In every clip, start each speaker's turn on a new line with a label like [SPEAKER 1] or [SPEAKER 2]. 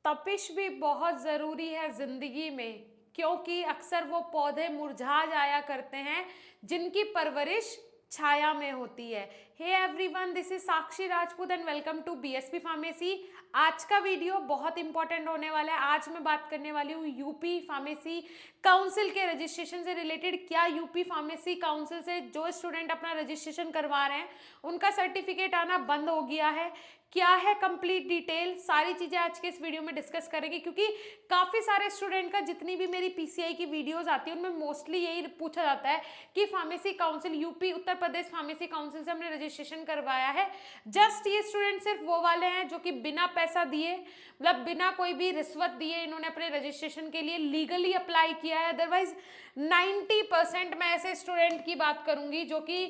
[SPEAKER 1] तपिश भी बहुत ज़रूरी है ज़िंदगी में, क्योंकि अक्सर वो पौधे मुरझा जाया करते हैं जिनकी परवरिश छाया में होती है। Hey everyone, this is Sakshi Rajput and welcome to BSP pharmacy. आज का वीडियो बहुत इंपॉर्टेंट होने वाला है। आज मैं बात करने वाली हूँ यूपी फार्मेसी काउंसिल के रजिस्ट्रेशन से रिलेटेड। क्या यूपी फार्मेसी काउंसिल से जो स्टूडेंट अपना रजिस्ट्रेशन करवा रहे हैं उनका सर्टिफिकेट आना बंद हो गया है? क्या है कंप्लीट डिटेल, सारी चीजें आज के इस वीडियो में डिस्कस करेंगे, क्योंकि काफी सारे स्टूडेंट का जितनी भी मेरी पीसीआई की वीडियोस आती है उनमें मोस्टली यही पूछा जाता है कि pharmacy council, UP Uttar Pradesh pharmacy council से हमने रजिस्ट्रेशन करवाया है। जस्ट ये स्टूडेंट सिर्फ वो वाले हैं जो कि बिना पैसा दिए, मतलब बिना कोई भी रिश्वत दिए इन्होंने अपने रजिस्ट्रेशन के लिए लीगली अप्लाई किया है। अदरवाइज 90% मैं ऐसे स्टूडेंट की बात करूंगी जो कि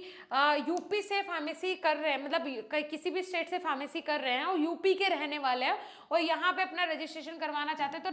[SPEAKER 1] यूपी से फार्मेसी कर रहे हैं, मतलब किसी भी स्टेट से फार्मेसी कर रहे हैं और यूपी के रहने वाले हैं और यहाँ पे अपना रजिस्ट्रेशन करवाना चाहते हैं, तो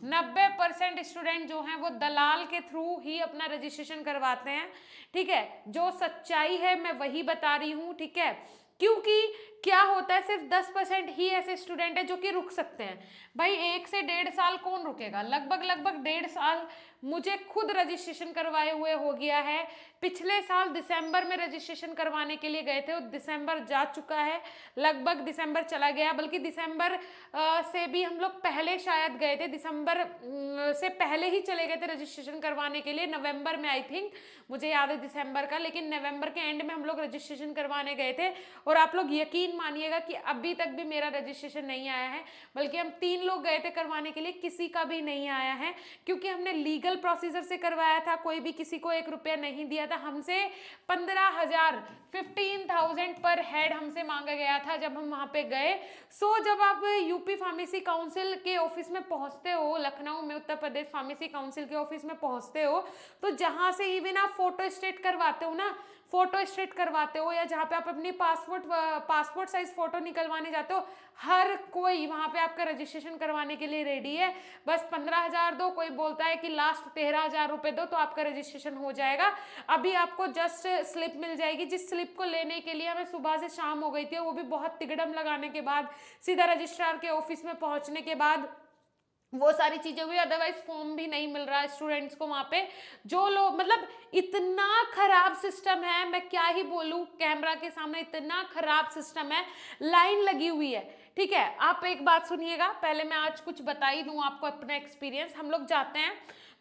[SPEAKER 1] 90% स्टूडेंट जो हैं वो दलाल के थ्रू ही अपना रजिस्ट्रेशन करवाते हैं। ठीक है, जो सच्चाई है मैं वही बता रही हूँ। ठीक है, क्योंकि क्या होता है, सिर्फ 10% ही ऐसे स्टूडेंट है जो कि रुक सकते हैं। भाई 1 से 1.5 साल कौन रुकेगा? लगभग 1.5 साल मुझे खुद रजिस्ट्रेशन करवाए हुए हो गया है। पिछले साल दिसंबर में रजिस्ट्रेशन करवाने के लिए गए थे और दिसंबर जा चुका है, लगभग दिसंबर चला गया, बल्कि दिसंबर से भी हम लोग पहले शायद गए थे, दिसंबर से पहले ही चले गए थे रजिस्ट्रेशन करवाने के लिए, नवंबर में आई थिंक, मुझे याद है दिसंबर का, लेकिन नवंबर के एंड में हम लोग रजिस्ट्रेशन करवाने गए थे। और आप लोग यकीन मानिएगा कि अभी तक भी मेरा रजिस्ट्रेशन नहीं आया है, बल्कि हम 3 लोग गए थे करवाने के लिए, किसी का भी नहीं आया है, क्योंकि हमने लीगल प्रोसीजर से करवाया था। कोई भी किसी को 1 रुपया नहीं दिया था। हमसे 15,000 पर हेड हमसे मांगा गया था जब हम वहां पे गए। जब आप यूपी फार्मेसी काउंसिल के ऑफिस में पहुंचते हो, लखनऊ में उत्तर प्रदेश फार्मेसी काउंसिल के ऑफिस में पहुंचते हो, तो जहां से इवन आप फोटो स्टेट करवाते हो ना, फोटो स्टेट करवाते हो, या जहाँ पे आप अपनी पासपोर्ट साइज फोटो निकलवाने जाते हो, हर कोई वहाँ पे आपका रजिस्ट्रेशन करवाने के लिए रेडी है। बस 15,000 दो, कोई बोलता है कि लास्ट 13,000 रुपए दो तो आपका रजिस्ट्रेशन हो जाएगा। अभी आपको जस्ट स्लिप मिल जाएगी, जिस स्लिप को लेने के लिए हमें सुबह से शाम हो गई थी, वो भी बहुत तिगड़म लगाने के बाद, सीधा रजिस्ट्रार के ऑफिस में पहुंचने के बाद वो सारी चीजें हुई। अदरवाइज फॉर्म भी नहीं मिल रहा है स्टूडेंट्स को वहां पे। जो लोग, मतलब इतना खराब सिस्टम है, मैं क्या ही बोलूं कैमरा के सामने, इतना खराब सिस्टम है, लाइन लगी हुई है। ठीक है, आप एक बात सुनिएगा, पहले मैं आज कुछ बता ही दूं आपको अपना एक्सपीरियंस। हम लोग जाते हैं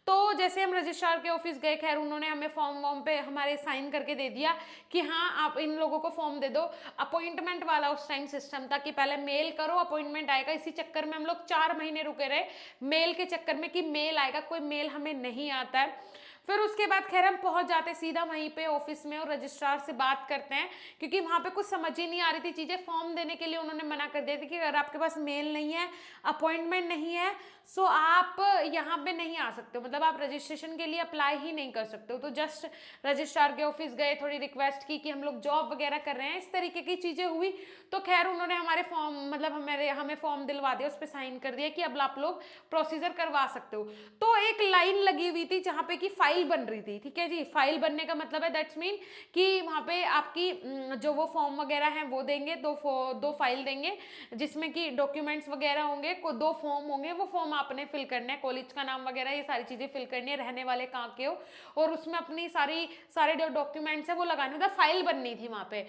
[SPEAKER 1] तो जैसे हम रजिस्ट्रार के ऑफिस गए, खैर उन्होंने हमें फॉर्म वॉर्म पे हमारे साइन करके दे दिया कि हाँ आप इन लोगों को फॉर्म दे दो। अपॉइंटमेंट वाला उस टाइम सिस्टम था कि पहले मेल करो, अपॉइंटमेंट आएगा। इसी चक्कर में हम लोग 4 महीने रुके रहे, मेल के चक्कर में कि मेल आएगा, कोई मेल हमें नहीं आता है। फिर उसके बाद खैर हम पहुंच जाते सीधा वहीं पे ऑफिस में और रजिस्ट्रार से बात करते हैं, क्योंकि वहां पे कुछ समझ ही नहीं आ रही थी चीजें। फॉर्म देने के लिए उन्होंने मना कर दिया था कि अगर आपके पास मेल नहीं है, अपॉइंटमेंट नहीं है, सो आप यहाँ पे नहीं आ सकते हो, मतलब आप रजिस्ट्रेशन के लिए अप्लाई ही नहीं कर सकते हो। तो जस्ट रजिस्ट्रार के ऑफिस गए, थोड़ी रिक्वेस्ट की कि हम लोग जॉब वगैरह कर रहे हैं, इस तरीके की चीजें हुई। तो खैर उन्होंने हमारे फॉर्म, मतलब हमें फॉर्म दिलवा दिया, उस पर साइन कर दिया कि अब आप लोग प्रोसीजर करवा सकते हो। तो एक लाइन लगी हुई थी जहाँ पे कि फाइल बन रही थी। ठीक है जी, फाइल बनने का मतलब है दैट्स मीन कि वहाँ पे आपकी जो वो फॉर्म वगैरह हैं वो देंगे, दो फाइल देंगे जिसमें कि डॉक्यूमेंट्स वगैरह होंगे, 2 फॉर्म होंगे। वो फॉर्म आपने फिल करना है, कॉलेज का नाम वगैरह ये सारी चीजें फिल करनी है, रहने वाले कहाँ के हो, और उसमें अपनी सारे जो डॉक्यूमेंट्स है वो लगाने, मतलब फाइल बननी थी वहां पे।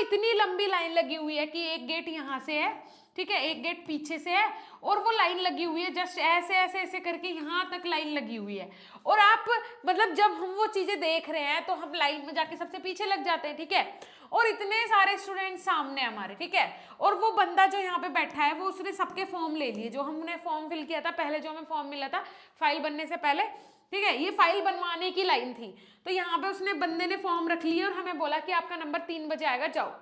[SPEAKER 1] इतनी लंबी लाइन लगी हुई है कि एक गेट यहाँ से है, ठीक है, एक गेट पीछे से है, और वो लाइन लगी हुई है जस्ट ऐसे ऐसे ऐसे करके यहाँ तक लाइन लगी हुई है। और आप, मतलब जब हम वो चीजें देख रहे हैं तो हम लाइन में जाके सबसे पीछे लग जाते हैं। ठीक है, और इतने सारे स्टूडेंट सामने हमारे, ठीक है, और वो बंदा जो यहाँ पे बैठा है वो उसने सबके फॉर्म ले लिए, जो हमने फॉर्म फिल किया था पहले, जो हमें फॉर्म मिला था फाइल बनने से पहले। ठीक है, ये फाइल बनवाने की लाइन थी। तो यहाँ पे उसने, बंदे ने फॉर्म रख लिया और हमें बोला कि आपका नंबर 3 बजे आएगा, जाओ।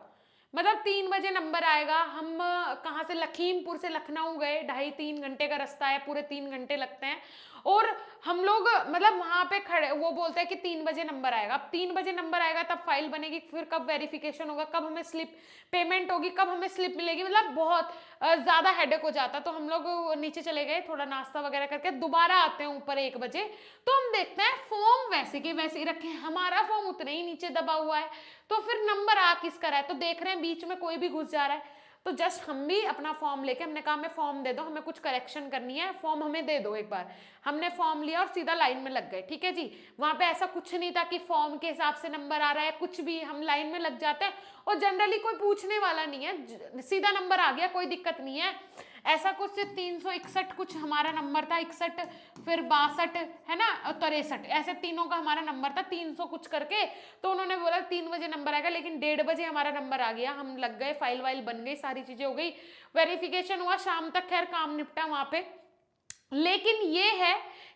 [SPEAKER 1] मतलब 3 बजे नंबर आएगा। हम कहाँ से, लखीमपुर से लखनऊ गए, 2.5-3 घंटे का रास्ता है, पूरे 3 घंटे लगते हैं। और हम लोग मतलब वहां पे खड़े, वो बोलते हैं कि 3 बजे नंबर आएगा। अब 3 बजे नंबर आएगा तब फाइल बनेगी, फिर कब वेरिफिकेशन होगा, कब हमें स्लिप पेमेंट होगी, कब हमें स्लिप मिलेगी, मतलब बहुत ज्यादा हेडेक हो जाता। तो हम लोग नीचे चले गए, थोड़ा नाश्ता वगैरह करके दोबारा आते हैं ऊपर 1 बजे। तो हम देखते हैं फॉर्म वैसे के वैसे ही रखे हैं, हमारा फॉर्म उतने ही नीचे दबा हुआ है। तो फिर नंबर आ किसका रहा है, तो देख रहे हैं बीच में कोई भी घुस जा रहा है। तो जस्ट हम भी अपना फॉर्म लेके, हमने कहा हमें फॉर्म दे दो, हमें कुछ करेक्शन करनी है, फॉर्म हमें दे दो एक बार। हमने फॉर्म लिया और सीधा लाइन में लग गए, ठीक है जी। वहां पे ऐसा कुछ नहीं था कि फॉर्म के हिसाब से नंबर आ रहा है, कुछ भी, हम लाइन में लग जाते हैं और जनरली कोई पूछने वाला नहीं है, सीधा नंबर आ गया, कोई दिक्कत नहीं है। ऐसा कुछ 361 कुछ हमारा नंबर था, 61 फिर 62 है ना, और 63, ऐसे तीनों का हमारा नंबर था, 300 कुछ करके। तो उन्होंने बोला 3 बजे नंबर आएगा, लेकिन 1:30 बजे हमारा नंबर आ गया, हम लग गए, फाइल वाइल बन गई, सारी चीजें हो गई, वेरिफिकेशन हुआ, शाम तक खैर काम निपटा वहां पे। लेकिन ये है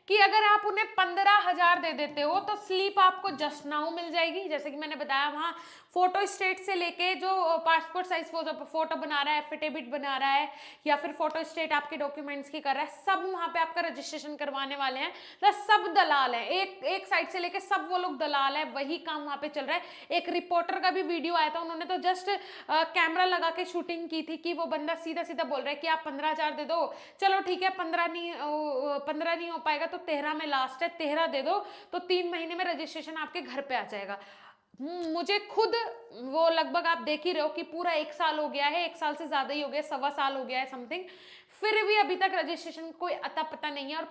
[SPEAKER 1] कि अगर आप उन्हें 15,000 दे देते हो तो स्लीप आपको जस्ट नाउ मिल जाएगी। जैसे कि मैंने बताया, वहाँ फोटो स्टेट से लेके जो पासपोर्ट साइज फोटो बना रहा है, एफिडेविट बना रहा है, या फिर फोटो स्टेट आपके डॉक्यूमेंट्स की कर रहा है, सब वहाँ पे आपका रजिस्ट्रेशन करवाने वाले हैं। तो सब दलाल है, एक साइड से लेके सब वो लोग दलाल है, वही काम वहाँ पे चल रहा है। एक रिपोर्टर का भी वीडियो आया था, उन्होंने तो जस्ट कैमरा लगा के शूटिंग की थी कि वो बंदा सीधा सीधा बोल रहा है कि आप 15,000 दे दो, चलो ठीक है 15 नहीं हो पाएगा तो 13 में लास्ट है, 13 दे दो, तो 3 महीने में रजिस्ट्रेशन आपके घर पे आ जाएगा। मुझे खुद वो लगभग आप देख ही रहे हो कि पूरा 1 साल हो गया है, 1 साल से ज्यादा ही हो गया, 1.25 साल हो गया है समथिंग, फिर भी अभी तक रजिस्ट्रेशन कोई अता पता नहीं है। और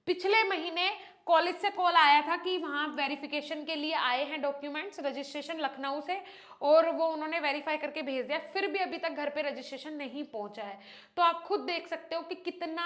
[SPEAKER 1] पिछले महीने कॉलेज से कॉल आया था कि वहाँ वेरिफिकेशन के लिए आए हैं डॉक्यूमेंट्स, रजिस्ट्रेशन लखनऊ से, और वो उन्होंने वेरीफाई करके भेज दिया, फिर भी अभी तक घर पे रजिस्ट्रेशन नहीं पहुंचा है। तो आप खुद देख सकते हो कि कितना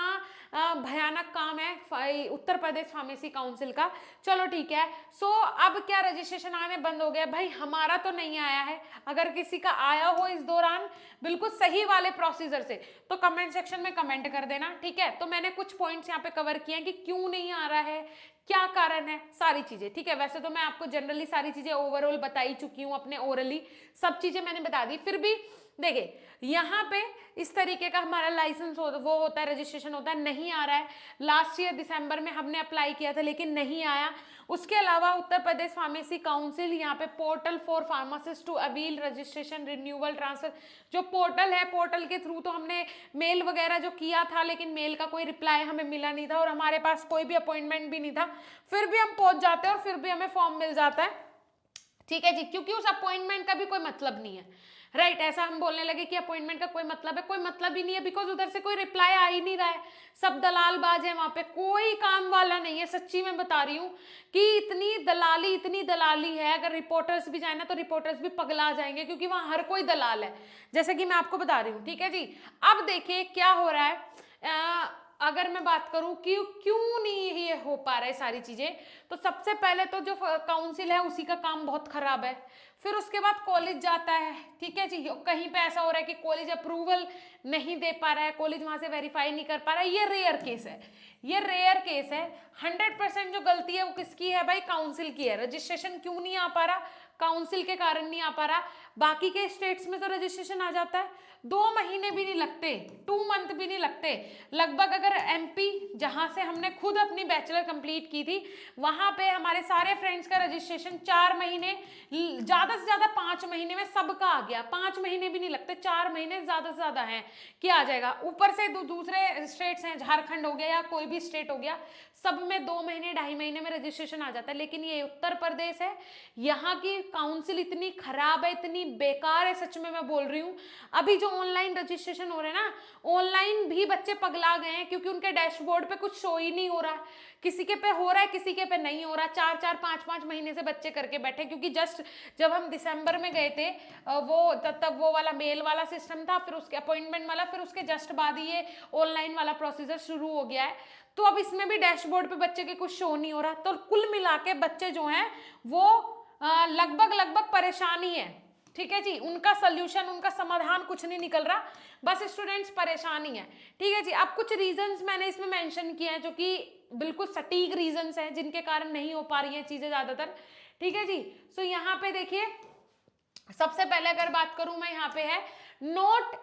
[SPEAKER 1] भयानक काम है उत्तर प्रदेश फार्मेसी काउंसिल का। चलो ठीक है, सो अब क्या रजिस्ट्रेशन आने बंद हो गया? भाई हमारा तो नहीं आया है, अगर किसी का आया हो इस दौरान बिल्कुल सही वाले प्रोसीजर से तो कमेंट सेक्शन में कमेंट कर देना, ठीक है। तो मैंने कुछ पॉइंट्स यहाँ पे कवर किए हैं कि क्यों नहीं आ रहा है, क्या कारण है, सारी चीजें, ठीक है। वैसे तो मैं आपको जनरली सारी चीजें ओवरऑल बता ही चुकी हूँ, अपने ओरली सब चीजें मैंने बता दी। फिर भी देखिए यहाँ पे इस तरीके का हमारा लाइसेंस वो होता है, रजिस्ट्रेशन होता है, नहीं आ रहा है। लास्ट ईयर दिसंबर में हमने अप्लाई किया था लेकिन नहीं आया। उसके अलावा उत्तर प्रदेश फार्मेसी काउंसिल यहाँ पे portal for pharmacist to avail registration renewal transfer, जो पोर्टल है, पोर्टल के थ्रू तो हमने मेल वगैरह जो किया था, लेकिन मेल का कोई रिप्लाई हमें मिला नहीं था और हमारे पास कोई भी अपॉइंटमेंट भी नहीं था, फिर भी हम पहुंच जाते हैं और फिर भी हमें फॉर्म मिल जाता है, ठीक है जी, क्योंकि उस अपॉइंटमेंट का भी कोई मतलब नहीं है, राइट। ऐसा हम बोलने लगे कि अपॉइंटमेंट का कोई मतलब है, कोई मतलब ही नहीं है, बिकॉज उधर से कोई रिप्लाई आ ही नहीं रहा है, सब दलालबाज है, वहां पे कोई काम वाला नहीं है। सच्ची में बता रही हूँ कि इतनी दलाली है, अगर रिपोर्टर्स भी जाए ना तो रिपोर्टर्स भी पगला जाएंगे, क्योंकि वहां हर कोई दलाल है, जैसे कि मैं आपको बता रही हूँ, ठीक है जी। अब देखिए क्या हो रहा है, अगर मैं बात करूं कि क्यों नहीं ये हो पा रहा है सारी चीजें, तो सबसे पहले तो जो काउंसिल है उसी का काम बहुत खराब है। फिर उसके बाद कॉलेज जाता है, ठीक है जी, कहीं पे ऐसा हो रहा है कि कॉलेज अप्रूवल नहीं दे पा रहा है, कॉलेज वहां से वेरीफाई नहीं कर पा रहा है, ये रेयर केस है, ये रेयर केस है। 100% जो गलती है वो किसकी है भाई? काउंसिल की है। रजिस्ट्रेशन क्यों नहीं आ पा रहा? काउंसिल के कारण नहीं आ पा रहा। बाकी के स्टेट्स में तो रजिस्ट्रेशन आ जाता है, 2 महीने भी नहीं लगते, 2 मंथ भी नहीं लगते लगभग। अगर एमपी, जहां से हमने खुद अपनी बैचलर कंप्लीट की थी, वहां पे हमारे सारे फ्रेंड्स का रजिस्ट्रेशन 4 महीने, ज्यादा से ज्यादा 5 महीने में सबका आ गया। 5 महीने भी नहीं लगते, 4 महीने ज्यादा से ज्यादा है कि आ जाएगा। ऊपर से दूसरे स्टेट्स हैं, झारखंड हो गया या कोई भी स्टेट हो गया, सब में 2 महीने 2.5 महीने में रजिस्ट्रेशन आ जाता है। लेकिन ये उत्तर प्रदेश है, यहाँ की काउंसिल इतनी खराब है, इतनी बेकार है, सच में मैं बोल रही हूँ। अभी जो ऑनलाइन रजिस्ट्रेशन हो रहे हैं ना, ऑनलाइन भी बच्चे पगला गए हैं, क्योंकि उनके डैशबोर्ड पे कुछ शो ही नहीं हो रहा, किसी के पे हो रहा है, किसी के पे नहीं हो रहा। 4-4 5-5 महीने से बच्चे करके बैठे, क्योंकि जस्ट जब हम दिसंबर में गए थे वो तब वो वाला मेल वाला सिस्टम था, फिर उसके अपॉइंटमेंट वाला, फिर उसके जस्ट बाद ही ये ऑनलाइन वाला प्रोसीजर शुरू हो गया है। तो अब इसमें भी डैशबोर्ड पे बच्चे के कुछ शो नहीं हो रहा, तो कुल मिला के बच्चे जो हैं वो लगभग परेशान ही है, ठीक है जी। उनका सोल्यूशन, उनका समाधान कुछ नहीं निकल रहा, बस स्टूडेंट्स परेशान ही है, ठीक है जी। अब कुछ रीजंस मैंने इसमें मेंशन किए हैं जो कि बिल्कुल सटीक रीजंस हैं, जिनके कारण नहीं हो पा रही हैं चीजें ज्यादातर, ठीक है जी। सो यहाँ पे देखिए, सबसे पहले अगर बात करूं मैं, यहाँ पे है not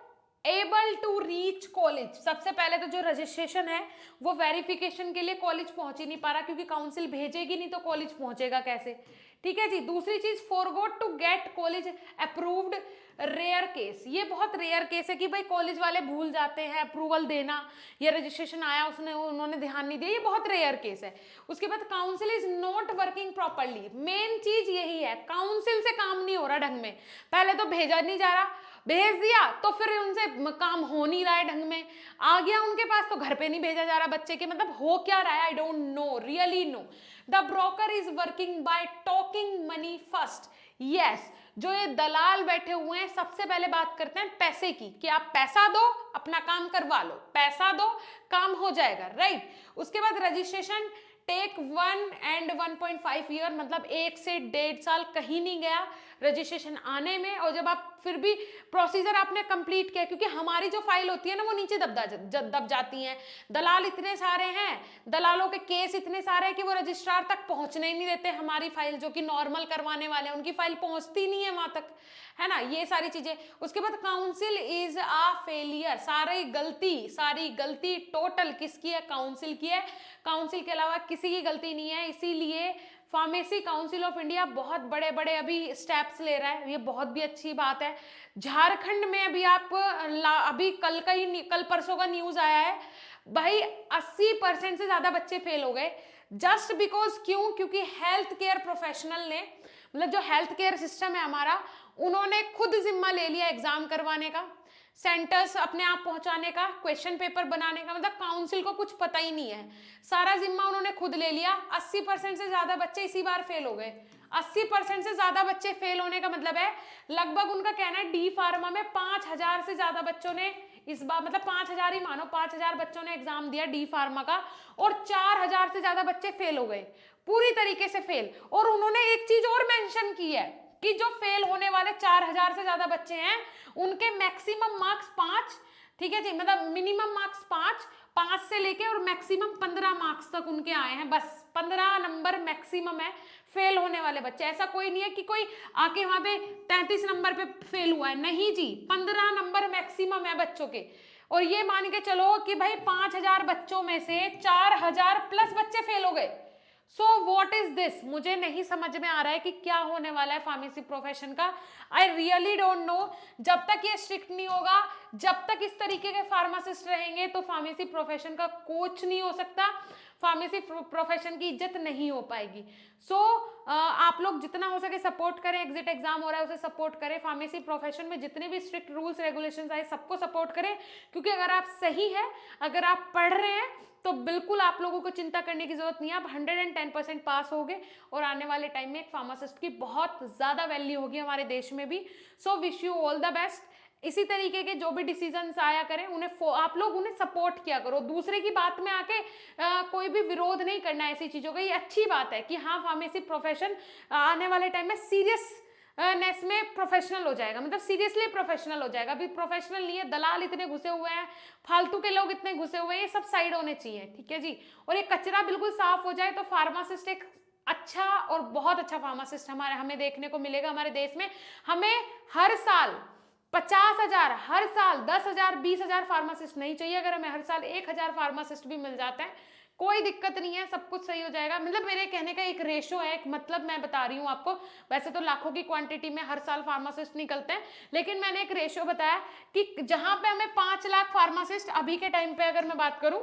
[SPEAKER 1] able to reach college. सबसे पहले तो जो रजिस्ट्रेशन है वो वेरिफिकेशन के लिए कॉलेज पहुंच ही नहीं पा रहा, क्योंकि काउंसिल भेजेगी नहीं तो कॉलेज पहुंचेगा कैसे, ठीक है जी। दूसरी चीज, forgot to get college approved, rare case. ये बहुत रेयर केस है कि भाई कॉलेज वाले भूल जाते हैं अप्रूवल देना, या रजिस्ट्रेशन आया उन्होंने ध्यान नहीं दिया, ये बहुत रेयर केस है। उसके बाद council is not working properly. Main चीज यही है, काउंसिल से काम नहीं हो रहा ढंग में। पहले तो भेजा नहीं जा रहा, भेज दिया तो फिर उनसे काम हो नहीं रहा है ढंग में, आ गया उनके पास तो घर पे नहीं भेजा जा रहा बच्चे के, मतलब हो क्या रहा है, I don't know, really no. The broker is working by talking money first. Yes, जो ये दलाल बैठे हुए हैं सबसे पहले बात करते हैं पैसे की, कि आप पैसा दो अपना काम करवा लो, पैसा दो काम हो जाएगा, राइट। उसके बाद रजिस्ट्रेशन टेक 1 and 1.5 ईयर, मतलब 1 से 1.5 साल कहीं नहीं गया रजिस्ट्रेशन आने में। और जब आप फिर भी प्रोसीजर आपने कंप्लीट किया, क्योंकि हमारी जो फाइल होती है ना वो नीचे दब जाती हैं, दलाल इतने सारे हैं, दलालों के केस इतने सारे हैं कि वो रजिस्ट्रार तक पहुंचने ही नहीं देते हमारी फाइल, जो कि नॉर्मल करवाने वाले हैं उनकी फाइल पहुंचती नहीं है वहां तक, है ना, ये सारी चीजें। उसके बाद काउंसिल इज अ फेलियर, सारी गलती टोटल किसकी है, काउंसिल की है, काउंसिल के अलावा किसी की गलती नहीं है। इसीलिए फार्मेसी काउंसिल ऑफ इंडिया बहुत बड़े बड़े अभी स्टेप्स ले रहा है, ये बहुत भी अच्छी बात है। झारखंड में अभी आप अभी कल परसों का न्यूज आया है भाई, 80% से ज्यादा बच्चे फेल हो गए, जस्ट बिकॉज क्यों, क्योंकि हेल्थ केयर प्रोफेशनल ने, मतलब जो हेल्थ केयर सिस्टम है हमारा, उन्होंने खुद जिम्मा ले लिया एग्जाम करवाने का, सेंटर्स अपने आप पहुंचाने का, क्वेश्चन पेपर बनाने का, मतलब काउंसिल को कुछ पता ही नहीं है, सारा जिम्मा उन्होंने खुद ले लिया। 80% से ज्यादा बच्चे इसी बार फेल हो गए। 80% से ज्यादा बच्चे फेल होने का मतलब है लगभग उनका कहना है डी फार्मा में 5000 से ज्यादा बच्चों ने इस बार, मतलब 5000 ही मानो, 5000 बच्चों ने एग्जाम दिया डी फार्मा का, और 4000 से ज्यादा बच्चे फेल हो गए, पूरी तरीके से फेल। और उन्होंने एक चीज और मेंशन की है कि जो फेल होने वाले 4000 से ज्यादा बच्चे हैं उनके मैक्सिमम मार्क्स 5, ठीक है जी, मतलब मिनिमम मार्क्स 5 से लेके और मैक्सिमम 15 मार्क्स तक उनके आए हैं, बस 15 नंबर मैक्सिमम है फेल होने वाले बच्चे। ऐसा कोई नहीं है कि कोई आके वहां पे 33 नंबर पे फेल हुआ है, नहीं जी, 15 नंबर मैक्सिमम है बच्चों के। और ये मान के चलो कि भाई 5000 बच्चों में से 4000 प्लस बच्चे फेल हो गए। सो वॉट इज दिस, मुझे नहीं समझ में आ रहा है कि क्या होने वाला है फार्मेसी प्रोफेशन का। I really don't know. जब तक ये स्ट्रिक्ट नहीं होगा, जब तक इस तरीके के फार्मासिस्ट रहेंगे, तो फार्मेसी प्रोफेशन का कुछ नहीं हो सकता, फार्मेसी प्रोफेशन की इज्जत नहीं हो पाएगी। सो आप लोग जितना हो सके सपोर्ट करें, एग्जिट एग्जाम हो रहा है उसे सपोर्ट करें, फार्मेसी प्रोफेशन में जितने भी स्ट्रिक्ट रूल्स रेगुलेशंस आए सबको सपोर्ट करें, क्योंकि अगर आप सही है, अगर आप पढ़ रहे हैं, तो बिल्कुल आप लोगों को चिंता करने की जरूरत नहीं है, आप 110% पास होगे, और आने वाले टाइम में एक फार्मासिस्ट की बहुत ज्यादा वैल्यू होगी हमारे देश में भी। So wish you all the best. इसी तरीके के जो भी डिसीजंस आया करें उन्हें आप लोग उन्हें सपोर्ट किया करो, दूसरे की बात में आके कोई भी विरोध नहीं करना ऐसी चीजों का। ये अच्छी बात है कि हाँ, फार्मेसी प्रोफेशन आने वाले टाइम में सीरियस नेस में प्रोफेशनल हो जाएगा, मतलब सीरियसली प्रोफेशनल हो जाएगा। अभी प्रोफेशनल नहीं है, दलाल इतने घुसे हुए हैं, फालतू के लोग इतने घुसे हुए हैं, ये सब साइड होने चाहिए, ठीक है जी। और ये कचरा बिल्कुल साफ हो जाए तो फार्मासिस्ट एक अच्छा और बहुत अच्छा फार्मासिस्ट हमें देखने को मिलेगा हमारे देश में। हमें हर साल 50,000, हर साल 10,000, 20,000 फार्मासिस्ट नहीं चाहिए। अगर हमें हर साल 1000 फार्मासिस्ट भी मिल जाते हैं, कोई दिक्कत नहीं है, सब कुछ सही हो जाएगा। मतलब मेरे कहने का एक रेशो है, एक मतलब मैं बता रही हूँ आपको। वैसे तो लाखों की क्वांटिटी में हर साल फार्मासिस्ट निकलते हैं, लेकिन मैंने एक रेशो बताया कि जहां पे हमें 5 लाख फार्मासिस्ट, अभी के टाइम पे अगर मैं बात करूं,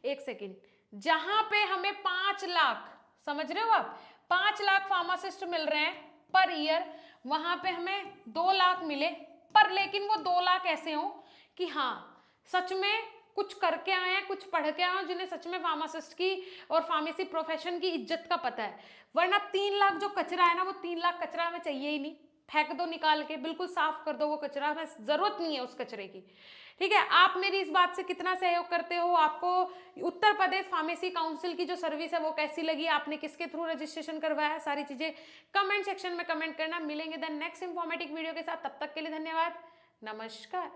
[SPEAKER 1] एक सेकेंड, जहां पे हमें 5 लाख, समझ रहे हो आप, 5 लाख फार्मासिस्ट मिल रहे हैं पर ईयर, वहां पे हमें 2 लाख मिले पर, लेकिन वो 2 लाख ऐसे हो कि हाँ सच में कुछ करके आए हैं, कुछ पढ़ के आए हैं, जिन्हें सच में फार्मासिस्ट की और फार्मेसी प्रोफेशन की इज्जत का पता है। वरना 3 लाख जो कचरा है ना, वो 3 लाख कचरा हमें चाहिए ही नहीं, फेंक दो निकाल के, बिल्कुल साफ कर दो वो कचरा, हमें जरूरत नहीं है उस कचरे की, ठीक है। आप मेरी इस बात से कितना सहयोग करते हो, आपको उत्तर प्रदेश फार्मेसी काउंसिल की जो सर्विस है वो कैसी लगी, आपने किसके थ्रू रजिस्ट्रेशन करवाया है, सारी चीजें कमेंट सेक्शन में कमेंट करना। मिलेंगे द नेक्स्ट इंफॉर्मेटिव वीडियो के साथ, तब तक के लिए धन्यवाद, नमस्कार।